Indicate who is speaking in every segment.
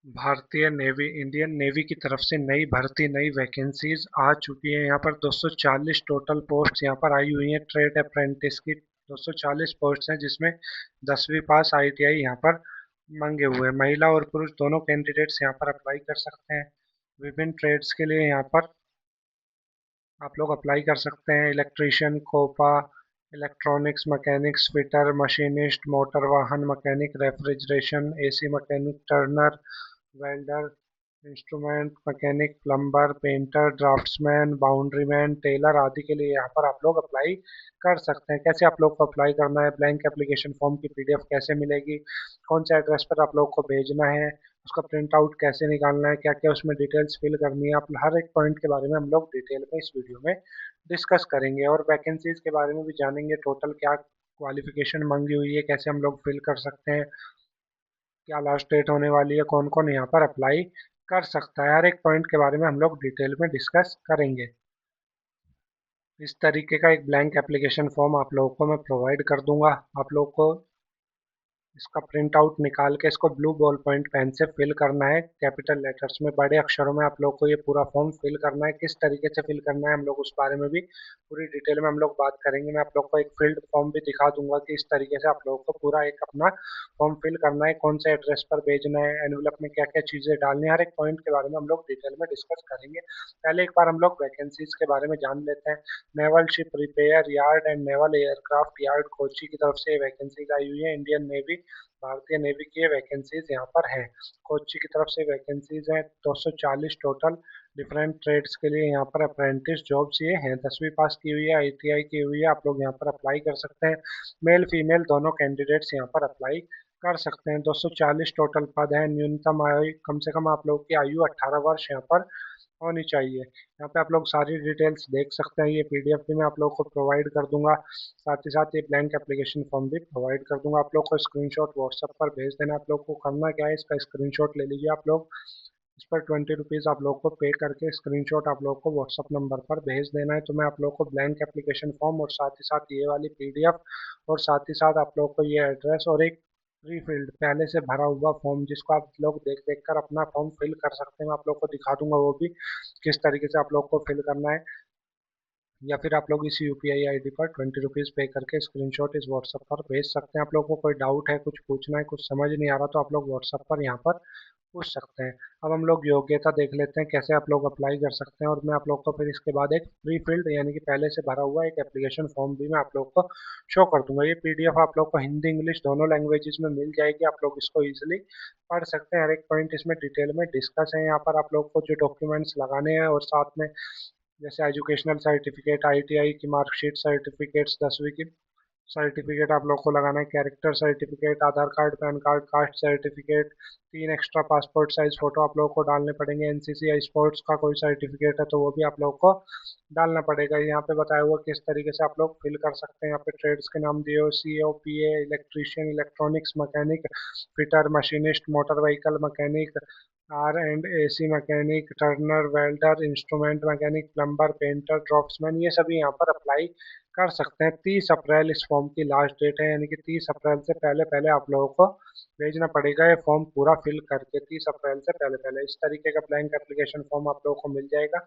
Speaker 1: भारतीय navy Indian navy की तरफ से नई भर्ती नई वैकेंसीज आ चुकी है। यहाँ पर 240 टोटल पोस्ट यहाँ पर आई हुई हैं ट्रेड अप्रेंटिस की। 240 पोस्ट हैं जिसमें 10वीं पास आईटीआई यहाँ पर मांगे हुए हैं। महिला और पुरुष दोनों कैंडिडेट्स यहाँ पर अप्लाई कर सकते हैं। विभिन्न ट्रेड्स के लिए यहाँ पर आप लोग अप्लाई कर सकते हैं। Electrician, COPA, electronics mechanics, fitter, machinist, motor वाहन mechanic, refrigeration, AC mechanic, turner, welder, instrument mechanic, plumber, painter, draftsman, boundaryman, tailor आदि के लिए यहाँ पर आप लोग अप्लाई कर सकते हैं। कैसे आप लोग को अप्लाई करना है, ब्लैंक एप्लीकेशन फॉर्म की पीडीएफ कैसे मिलेगी, कौन से एड्रेस पर आप लोग को भेजना है, उसका प्रिंट आउट कैसे निकालना है, क्या क्या उसमें डिटेल्स फिल करनी है, आप हर एक पॉइंट के बारे में हम लोग डिटेल में इस वीडियो में डिस्कस करेंगे। और वैकेंसीज के बारे में भी जानेंगे, टोटल क्या क्वालिफिकेशन मांगी हुई है, कैसे हम लोग फिल कर सकते हैं, क्या लास्ट डेट होने वाली है, कौन कौन यहाँ पर अप्लाई कर सकता है, हर एक पॉइंट के बारे में हम लोग डिटेल में डिस्कस करेंगे। इस तरीके का एक ब्लैंक एप्लीकेशन फॉर्म आप लोगों को मैं प्रोवाइड कर दूंगा। आप लोग को इसका प्रिंट आउट निकाल के इसको ब्लू बॉल पॉइंट पेन से फिल करना है, कैपिटल लेटर्स में बड़े अक्षरों में आप लोग को ये पूरा फॉर्म फिल करना है। किस तरीके से फिल करना है हम लोग उस बारे में भी पूरी डिटेल में हम लोग बात करेंगे। मैं आप लोग को एक फील्ड फॉर्म भी दिखा दूंगा कि इस तरीके से आप लोगों को पूरा एक अपना फॉर्म फिल करना है, कौन से एड्रेस पर भेजना है, एनवलप में क्या क्या चीजें डालनी है, हर एक पॉइंट के बारे में हम लोग डिटेल में डिस्कस करेंगे। पहले एक बार हम लोग वैकेंसीज के बारे में जान लेते हैं। Naval ship repair yard and naval aircraft yard Kochi की तरफ से वैकेंसीज आई हुई है। इंडियन नेवी, भारतीय नेवी की ये वैकेंसीज यहाँ पर है। कोच्चि की तरफ से वैकेंसीज हैं 240 टोटल। डिफरेंट ट्रेड्स के लिए यहाँ पर अप्रेंटिस जॉब्स ये हैं। 10वीं पास की हुई है, आईटीआई की हुई है, आप लोग यहाँ पर अप्लाई कर सकते हैं। मेल फीमेल दोनों कैंडिडेट्स यहाँ पर अप्लाई कर सकते हैं। 240 टोटल पद हैं। न्यूनतम आयु कम से कम आप लोग की आयु 18 वर्ष यहाँ पर होनी चाहिए। यहाँ पे आप लोग सारी डिटेल्स देख सकते हैं। ये पीडीएफ भी मैं आप लोग को प्रोवाइड कर दूंगा, साथ ही साथ ये ब्लैंक एप्लीकेशन फॉर्म भी प्रोवाइड कर दूंगा। आप लोग को स्क्रीनशॉट व्हाट्सएप पर भेज देना। आप लोग को करना क्या है, इसका स्क्रीनशॉट ले लीजिए आप लोग। इस पर 20 रुपीज़ आप लोग को पे करके स्क्रीनशॉट आप लोग को व्हाट्सएप नंबर पर भेज देना है। तो मैं आप लोग को ब्लैंक एप्लीकेशन फॉर्म और साथ ही साथ ये वाली पीडीएफ और साथ ही साथ आप लोग को ये एड्रेस और एक प्री फील्ड पहले से भरा हुआ फॉर्म जिसको आप लोग देख देख कर अपना फॉर्म फिल कर सकते हैं, मैं आप लोग को दिखा दूंगा वो भी किस तरीके से आप लोग को फिल करना है। या फिर आप लोग इस यूपीआई आईडी पर 20 रुपीज़ पे करके स्क्रीनशॉट इस व्हाट्सएप पर भेज सकते हैं। आप लोग को कोई डाउट है, कुछ पूछना है, कुछ समझ नहीं आ रहा तो आप लोग व्हाट्सएप पर यहाँ पर पूछ सकते हैं। अब हम लोग योग्यता देख लेते हैं कैसे आप लोग अप्लाई कर सकते हैं, और मैं आप लोग को फिर इसके बाद एक प्री फिल्ड यानी कि पहले से भरा हुआ एक एप्लीकेशन फॉर्म भी मैं आप लोग को शो कर दूंगा। ये पीडीएफ आप लोग को हिंदी इंग्लिश दोनों लैंग्वेजेस में मिल जाएगी। आप लोग इसको इजीली पढ़ सकते हैं। हर एक पॉइंट इसमें डिटेल में डिस्कस है। यहाँ पर आप लोग को जो डॉक्यूमेंट्स लगाने हैं और साथ में जैसे एजुकेशनल सर्टिफिकेट, आईटीआई की मार्कशीट, सर्टिफिकेट्स, 10वीं की सर्टिफिकेट आप लोग को लगाना है, character certificate, Aadhaar card, PAN card, caste certificate, 3 extra passport size photo आप लोगों को डालने पड़ेंगे। एनसीसी या स्पोर्ट्स का कोई सर्टिफिकेट है तो वो भी आप लोग को डालना पड़ेगा। यहाँ पे बताया हुआ किस तरीके से आप लोग फिल कर सकते हैं। यहाँ पे ट्रेड्स के नाम दिए हो, C O P A, electrician, electronics mechanic, fitter, machinist, motor vehicle mechanic, R and A C mechanic, turner, welder, instrument mechanic, plumber, painter, draftsman, ये सभी यहाँ पर अप्लाई कर सकते हैं। 30 अप्रैल इस फॉर्म की लास्ट डेट है, यानी कि 30 अप्रैल से पहले पहले आप लोगों को भेजना पड़ेगा ये फॉर्म पूरा फिल करके। 30 अप्रैल से पहले पहले इस तरीके का ब्लैंक एप्लीकेशन फॉर्म आप लोगों को मिल जाएगा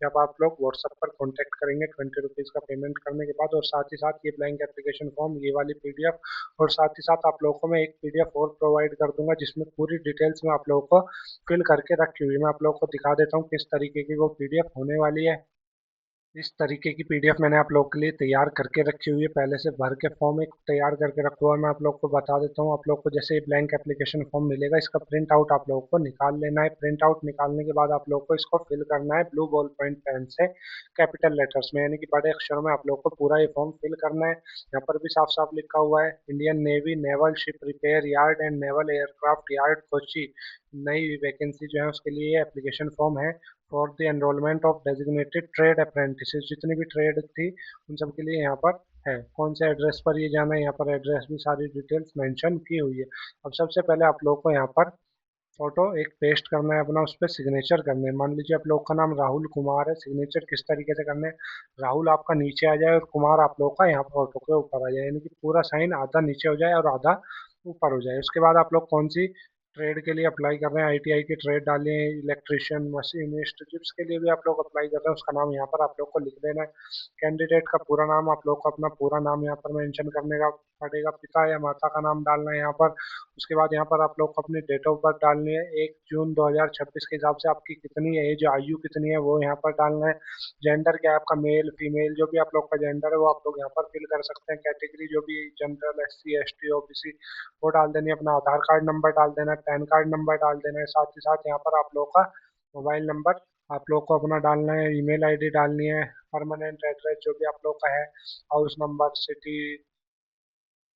Speaker 1: जब आप लोग व्हाट्सएप पर कॉन्टैक्ट करेंगे 20 रुपीज़ का पेमेंट करने के बाद। और साथ ही साथ ये ब्लैंक एप्लीकेशन फॉर्म, ये वाली पीडीएफ और साथ ही साथ आप लोगों को मैं एक पीडीएफ और प्रोवाइड कर दूंगा जिसमें पूरी डिटेल्स में आप लोगों को फिल करके रखी हुई है। मैं आप लोगों को दिखा देता हूँ किस तरीके की वो पीडीएफ होने वाली है। इस तरीके की पीडीएफ मैंने आप लोग के लिए तैयार करके रखी हुई है। पहले से भर के फॉर्म एक तैयार करके रखा हुआ है। मैं आप लोग को बता देता हूँ। आप लोग को जैसे ही ब्लैंक एप्लीकेशन फॉर्म मिलेगा इसका प्रिंट आउट आप लोगों को निकाल लेना है। प्रिंट आउट निकालने के बाद आप लोग को इसको फिल करना है ब्लू बॉल पॉइंट पेन से कैपिटल लेटर्स में, यानी कि बड़े अक्षरों में आप लोग को पूरा ये फॉर्म फिल करना है। यहाँ पर भी साफ साफ लिखा हुआ है, Indian navy naval ship repair yard and naval aircraft yard Kochi नई वैकेंसी जो है उसके लिए ये एप्लीकेशन फॉर्म है for the enrolment of designated trade apprentice. जितनी भी ट्रेड थी उन सब के लिए यहाँ पर है। कौन से एड्रेस पर ये जाना है, यहाँ पर एड्रेस भी सारी डिटेल्स मेंशन की हुई है। अब सबसे पहले आप लोग को यहाँ पर फोटो एक पेस्ट करना है अपना, उस पर सिग्नेचर करने हैं। मान लीजिए आप लोग का नाम राहुल कुमार है, सिग्नेचर किस तरीके से करने हैं, राहुल आपका नीचे आ जाए और कुमार आप लोग का यहाँ फोटो के ऊपर आ जाए, यानी कि पूरा साइन आधा नीचे हो जाए और आधा ऊपर हो जाए। उसके बाद आप लोग कौन सी ट्रेड के लिए अप्लाई कर रहे हैं, आईटीआई की ट्रेड डालिए, इलेक्ट्रिशियन, मशीनिस्ट, जिसके लिए भी आप लोग अप्लाई कर रहे हैं उसका नाम यहाँ पर आप लोग को लिख देना है। कैंडिडेट का पूरा नाम आप लोग को अपना पूरा नाम यहाँ पर मेंशन करने का पड़ेगा, पिता या माता का नाम डालना है यहाँ पर। उसके बाद यहाँ पर आप लोग को अपनी डेट ऑफ बर्थ डालनी है, 1 जून 2026 के हिसाब से आपकी कितनी एज, आयु कितनी है वो यहाँ पर डालना है। जेंडर क्या है आपका, मेल फीमेल, जो भी आप लोग का जेंडर है वो आप लोग यहाँ पर फिल कर सकते हैं। कैटेगरी जो भी जनरल, एससी, एसटी, ओबीसी, वो डाल देनी है। अपना आधार कार्ड नंबर डाल देना है, पैन कार्ड नंबर डाल देना है। साथ ही साथ यहाँ पर आप लोगों का मोबाइल नंबर आप लोग को अपना डालना है, ईमेल आईडी डालनी है, परमानेंट एड्रेस जो भी आप लोग का है, house number, city,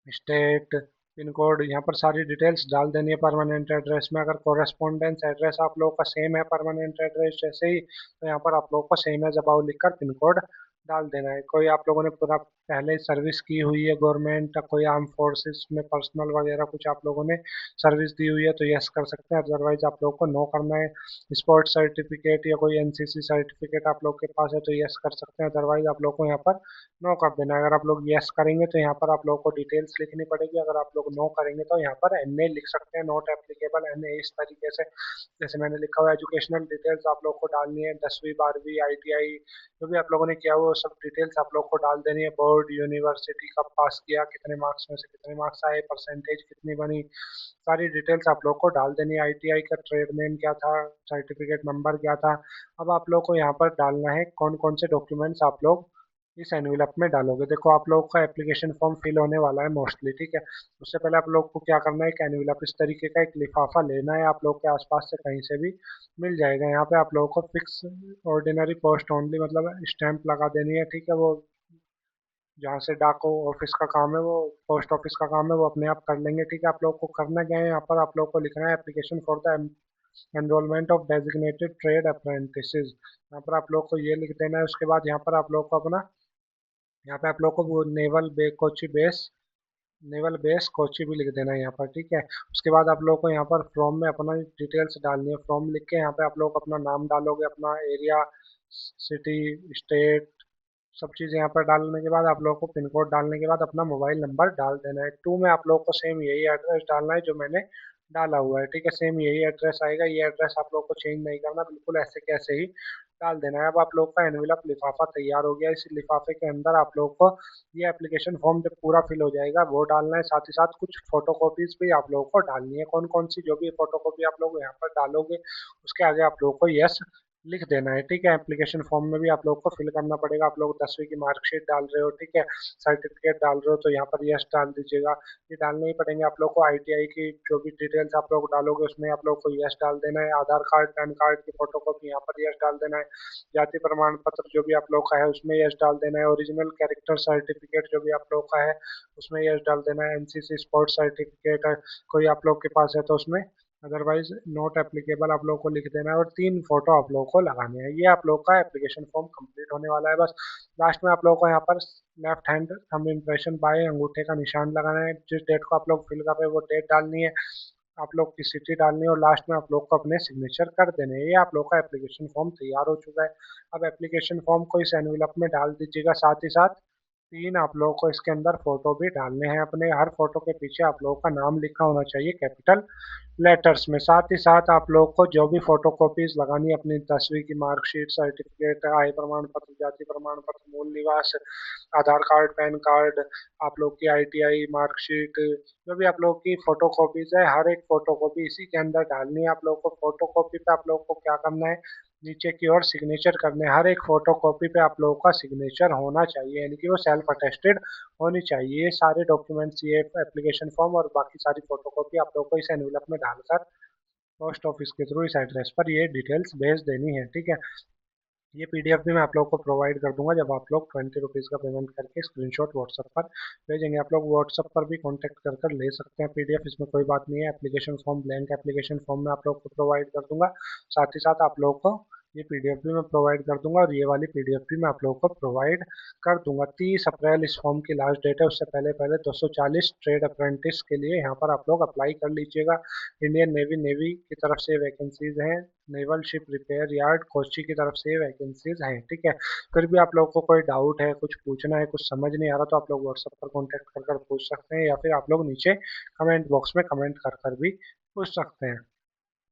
Speaker 1: state, pin code, यहाँ पर सारी डिटेल्स डाल देनी है परमानेंट एड्रेस में। अगर कॉरेस्पॉन्डेंस एड्रेस आप लोगों का सेम है परमानेंट एड्रेस जैसे ही, तो यहाँ पर आप लोगों को सेम एज अबाउ लिखकर पिन कोड डाल देना है। कोई आप लोगों ने पूरा पहले सर्विस की हुई है गवर्नमेंट, कोई आर्म फोर्सेस में पर्सनल वगैरह कुछ आप लोगों ने सर्विस दी हुई है तो यस कर सकते हैं, अदरवाइज आप लोग को नो करना है। स्पोर्ट्स सर्टिफिकेट या कोई एनसीसी सर्टिफिकेट आप लोग के पास है तो यस कर सकते हैं, अदरवाइज आप लोग को यहाँ पर नो कर देना है। अगर आप लोग यस करेंगे तो यहाँ पर आप लोगों को डिटेल्स लिखनी पड़ेगी, अगर आप लोग नो करेंगे तो यहाँ पर एनए लिख सकते हैं, नॉट एप्लीकेबल एनए, इस तरीके से। जैसे मैंने लिखा हुआ है, एजुकेशनल डिटेल्स आप लोग को डालनी है, 10वीं 12वीं आईटीआई जो भी आप लोगों ने किया हुआ वो सब डिटेल्स आप लोग को डाल देनी है। बोर्ड, यूनिवर्सिटी कब पास किया, कितने मार्क्स में से कितने मार्क्स आए, परसेंटेज कितनी बनी, सारी डिटेल्स आप लोग को डाल देनी है। आईटीआई का ट्रेड नेम क्या था, सर्टिफिकेट नंबर क्या था। अब आप लोग को यहाँ पर डालना है कौन कौन से डॉक्यूमेंट्स आप लोग इस एनवेलप में डालोगे। देखो आप लोग का एप्लीकेशन फॉर्म फिल होने वाला है मोस्टली, ठीक है। उससे पहले आप लोग को क्या करना है, एक एनवेलप इस तरीके का एक लिफाफा लेना है, आप लोग के आसपास से कहीं से भी मिल जाएगा। यहाँ पे आप लोगों को फिक्स ऑर्डिनरी पोस्ट ओनली मतलब स्टैंप लगा देनी है, ठीक है। वो जहाँ से डाको ऑफिस का काम है, वो पोस्ट ऑफिस का काम है, वो अपने आप कर लेंगे, ठीक है। आप लोग को करना क्या है, यहाँ पर आप लोग को लिखना है application for the enrolment of designated trade apprentices, यहाँ पर आप लोग को ये लिख देना है। उसके बाद यहाँ पर आप लोग को अपना, यहाँ पे आप लोग को वो नेवल बेस कोची भी लिख देना है यहाँ पर, ठीक है। उसके बाद आप लोग को यहाँ पर फॉर्म में अपना डिटेल्स डालनी है। फॉर्म लिख के यहाँ पे आप लोग अपना नाम डालोगे, अपना एरिया, सिटी, स्टेट, सब चीज़ यहाँ पर डालने के बाद आप लोग को पिन कोड डालने के बाद अपना मोबाइल नंबर डाल देना है। टू में आप लोग को सेम यही एड्रेस डालना है जो मैंने डाला हुआ है, ठीक है। सेम यही एड्रेस आएगा, ये एड्रेस आप लोग को चेंज नहीं करना, बिल्कुल ऐसे कैसे ही डाल देना है। अब आप लोग का एनवेलप लिफाफा तैयार हो गया। इस लिफाफे के अंदर आप लोग को ये एप्लीकेशन फॉर्म जब पूरा फिल हो जाएगा वो डालना है, साथ ही साथ कुछ फोटो कॉपीज भी आप लोगों को डालनी है। कौन कौन सी, जो भी फोटो कॉपी आप लोग यहाँ पर डालोगे उसके आगे आप लोग को यस लिख देना है, ठीक है। एप्लीकेशन फॉर्म में भी आप लोग को फिल करना पड़ेगा। आप लोग 10वीं की मार्कशीट डाल रहे हो, ठीक है, सर्टिफिकेट डाल रहे हो तो यहाँ पर यस डाल दीजिएगा। ये डालने ही पड़ेंगे आप लोग को। आईटीआई की जो भी डिटेल्स आप लोग डालोगे उसमें आप लोग को यस डाल देना है। आधार कार्ड, पैन कार्ड की फोटो कॉपी यहाँ पर यस डाल देना है। जाति प्रमाण पत्र जो भी आप लोग का है उसमें यस डाल देना है। ओरिजिनल कैरेक्टर सर्टिफिकेट जो भी आप लोग का है उसमें यस डाल देना है। एनसीसी स्पोर्ट्स सर्टिफिकेट कोई आप लोग के पास है तो उसमें, अदरवाइज नॉट एप्लीकेबल आप लोग को लिख देना है। और 3 फोटो आप लोग को लगाने हैं। ये आप लोग का एप्लीकेशन फॉर्म कंप्लीट होने वाला है। बस लास्ट में आप लोग को यहाँ पर left hand thumb impression by अंगूठे का निशान लगाना है। जिस डेट को आप लोग फिल कर रहे हो वो डेट डालनी है, आप लोग की सिटी डालनी है और लास्ट में आप लोग को अपने सिग्नेचर कर देने हैं। ये आप लोग का एप्लीकेशन फॉर्म तैयार हो चुका है। अब एप्लीकेशन फॉर्म को इस एनवेलप में डाल दीजिएगा। साथ ही साथ 3 आप लोगों को इसके अंदर फोटो भी डालने हैं अपने। हर फोटो के पीछे आप लोगों का नाम लिखा होना चाहिए कैपिटल लेटर्स में। साथ ही साथ आप लोग को जो भी फोटो कॉपीज लगानी है अपनी 10वीं की मार्कशीट, सर्टिफिकेट, आय प्रमाण पत्र, जाति प्रमाण पत्र, मूल निवास, आधार कार्ड, पैन कार्ड, आप लोग की आईटीआई मार्कशीट, जो भी आप लोग की फोटो कॉपीज है हर एक फोटो कॉपी इसी के अंदर डालनी है। आप लोग को फोटो कॉपी पे आप लोग को क्या करना है, नीचे की ओर सिग्नेचर करने हैं। हर एक फोटो कॉपी पे आप लोगों का सिग्नेचर होना चाहिए, यानी कि वो सेल्फ अटेस्टेड होनी चाहिए। ये सारे डॉक्यूमेंट्स, ये एप्लीकेशन फॉर्म और बाकी सारी फोटो कॉपी आप लोग को इस एनवेलप में डालकर पोस्ट ऑफिस के थ्रू इस एड्रेस पर ये डिटेल्स भेज देनी है, ठीक है। ये पीडीएफ भी मैं आप लोग को प्रोवाइड कर दूंगा जब आप लोग ₹20 का पेमेंट करके स्क्रीनशॉट व्हाट्सएप पर भेजेंगे। आप लोग व्हाट्सएप पर भी कांटेक्ट कर कर ले सकते हैं पीडीएफ, इसमें कोई बात नहीं है। Application form, blank application form में आप लोग को प्रोवाइड कर दूंगा। साथ ही साथ आप लोग को ये पीडीएफ भी मैं प्रोवाइड कर दूंगा और ये वाली पीडीएफ भी मैं आप लोगों को प्रोवाइड कर दूंगा। 30 अप्रैल इस फॉर्म की लास्ट डेट है, उससे पहले पहले 240 ट्रेड अप्रेंटिस के लिए यहाँ पर आप लोग अप्लाई कर लीजिएगा। इंडियन नेवी नेवी की तरफ से वैकेंसीज हैं, naval ship repair yard Kochi की तरफ से वैकेंसीज हैं, ठीक है। फिर भी आप लोगों को कोई डाउट है, कुछ पूछना है, कुछ समझ नहीं आ रहा, तो आप लोग व्हाट्सएप पर कॉन्टेक्ट कर कर पूछ सकते हैं, या फिर आप लोग नीचे कमेंट बॉक्स में कमेंट कर कर भी पूछ सकते हैं।